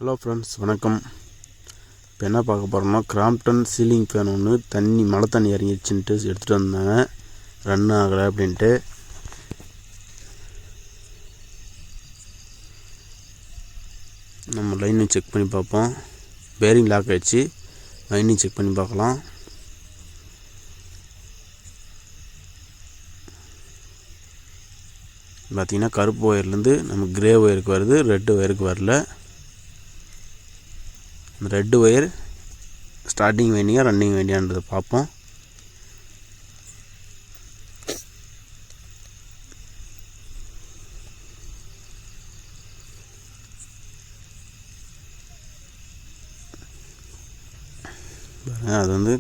Hello friends, வணக்கம். இப்போ என்ன பார்க்க போகிறோம்னா, கிராம்ப்டன் சீலிங் ஃபேன் ஒன்று மழை தண்ணி இறங்கிடுச்சுன்ட்டு எடுத்துகிட்டு வந்தாங்க. ரன் ஆகலை அப்படின்ட்டு. நம்ம லைனை செக் பண்ணி பார்ப்போம். பேரிங் லாக் ஆகிடுச்சு. லைனையும் செக் பண்ணி பார்க்கலாம். பார்த்திங்கன்னா கருப்பு ஒயர்லேருந்து நமக்கு கிரே ஒயருக்கு வருது, ரெட்டு ஒயருக்கு வரல. இந்த ரெட்டு ஒயர் ஸ்டார்டிங் வேண்டியா ரன்னிங் வேண்டியான்றதை பார்ப்போம். அது வந்து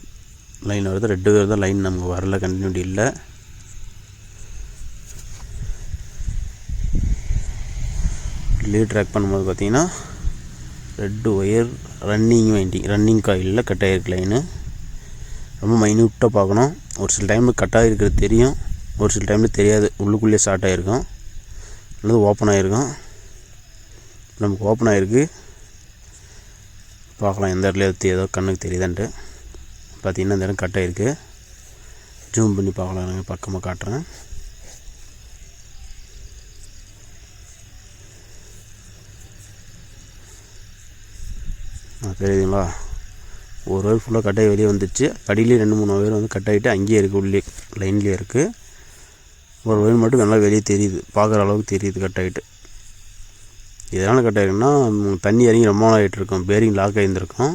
லைன் வருது, ரெட்டு ஒயர் தான் லைன் நமக்கு வரல, கண்டினியூட்டி இல்லை. லீட் ட்ராக் பண்ணும்போது பார்த்திங்கன்னா ரெட்டு ஒயர் ரன்னிங் காயிலில் கட் ஆகிருக்கு லைனு. ரொம்ப மைன்யூட்டாக பார்க்கணும். ஒரு சில டைமில் கட் ஆகிருக்கிறது தெரியும், ஒரு சில டைமில் தெரியாது. உள்ளுக்குள்ளேயே ஸ்டார்ட் ஆகிருக்கும் அல்லது ஓப்பன் ஆகிருக்கும். நமக்கு ஓப்பன் ஆகிருக்கு. பார்க்கலாம் எந்த இடத்துல ஏதோ கண்ணுக்கு தெரியுதான்ட்டு. பார்த்திங்கன்னா இந்த இடம் கட் ஆகிருக்கு. ஜூம் பண்ணி பார்க்கலாம், நாங்கள் பக்கமாக காட்டுறேன். தெரியுதுங்களா? ஒரு ஒயர் ஃபுல்லாக கட்டாகி வெளியே வந்துடுச்சு. அடியிலே 2-3 ஒயர் வந்து கட் ஆகிட்டு அங்கேயே இருக்குது, உள்ளே லைன்லேயே இருக்குது. ஒரு ஒயர் மட்டும் நல்லா வெளியே தெரியுது, பார்க்குற அளவுக்கு தெரியுது கட் ஆகிட்டு. இதனால் கட் ஆகிருக்குன்னா தண்ணி இறங்கி ரொம்ப நாள் ஆகிட்டுருக்கும், பேரிங் லாக் ஆகியிருந்திருக்கும்.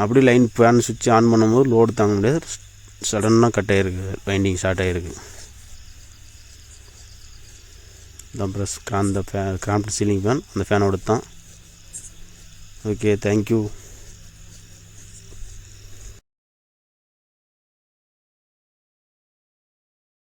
அப்படி லைன் ஃபேன் சுவிட்ச் ஆன் பண்ணும்போது லோடு தாங்க முடியாது, சடனாக கட் ஆகிருக்கு, வைண்டிங் ஸ்டார்ட் ஆகிருக்கு. தான் ப்ளஸ் கிராம்ப்டன் சீலிங் ஃபேன், அந்த ஃபேனோட தான். Okay, thank you.